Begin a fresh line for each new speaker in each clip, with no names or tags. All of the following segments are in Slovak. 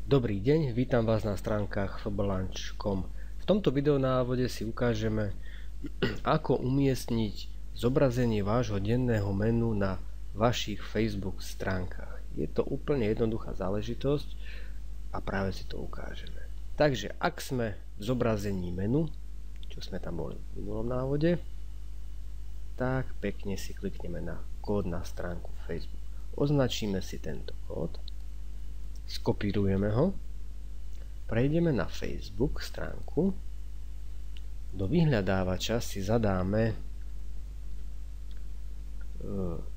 Dobrý deň, vítam vás na stránkach fblunch.com. V tomto videonávode si ukážeme, ako umiestniť zobrazenie vášho denného menu na vašich Facebook stránkach. Je to úplne jednoduchá záležitosť a práve si to ukážeme. Takže ak sme v zobrazení menu, čo sme tam boli v minulom návode, tak pekne si klikneme na kód na stránku Facebook. Označíme si tento kód, skopírujeme ho, prejdeme na Facebook stránku, do vyhľadávača si zadáme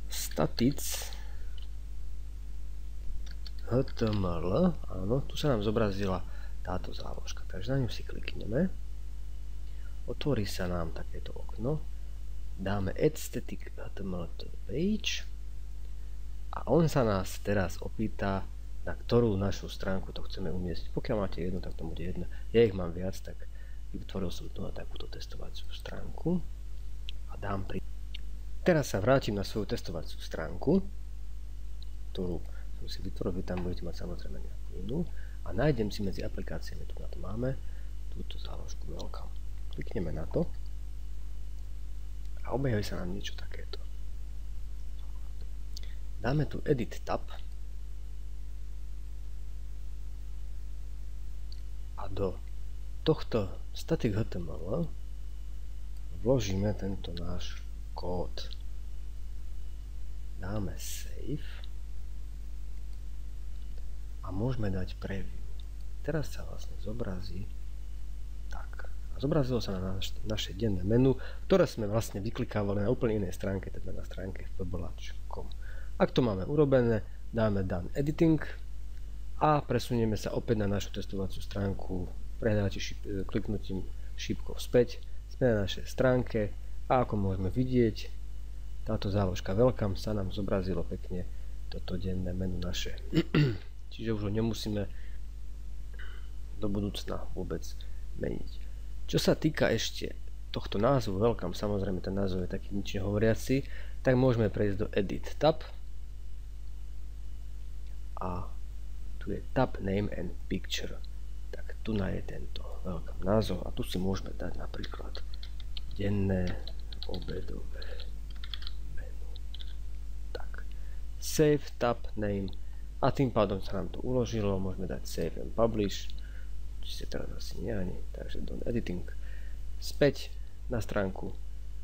static html, áno, tu sa nám zobrazila táto záložka, takže na ňu si klikneme, otvorí sa nám takéto okno, dáme add static html to page a on sa nás teraz opýta, na ktorú našu stránku to chceme umiestniť. Pokiaľ máte jednu, tak to bude jedna. Ja ich mám viac, tak vytvoril som tu na takúto testovaciu stránku a dám pri... Teraz sa vrátim na svoju testovaciu stránku, ktorú som si vytvoril, vy tam budete mať samozrejme nejakú inú a nájdem si medzi aplikáciami, tu na to máme túto záložku Welcome. Klikneme na to a objaví sa nám niečo takéto. Dáme tu Edit tab a do tohto static HTML vložíme tento náš kód. Dáme save a môžeme dať preview. Teraz sa vlastne zobrazí tak. A zobrazilo sa na naše denné menu, ktoré sme vlastne vyklikávali na úplne inej stránke, teda na stránke fblunch.com. Ak to máme urobené, dáme Done Editing a presunieme sa opäť na našu testovaciu stránku, prehľadáte kliknutím šípkou späť, sme na našej stránke a ako môžeme vidieť, táto záložka Welcome sa nám zobrazilo pekne toto denné menu naše. Čiže už ho nemusíme do budúcna vôbec meniť. Čo sa týka ešte tohto názvu Welcome, samozrejme ten názov je taký nič nehovoriaci, tak môžeme prejsť do Edit tab a tu je Tab Name and Picture, tak tu je tento Welcome názov a tu si môžeme dať napríklad denné obedové menu. Tak, Save Tab Name a tým pádom sa nám to uložilo, môžeme dať Save and Publish, či sa teraz asi nie ani, takže Done Editing, späť na stránku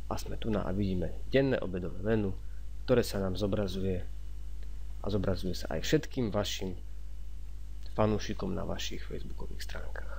a sme tu a vidíme denné obedové menu, ktoré sa nám zobrazuje a zobrazuje sa aj všetkým vašim fanúšikom na vašich facebookových stránkach.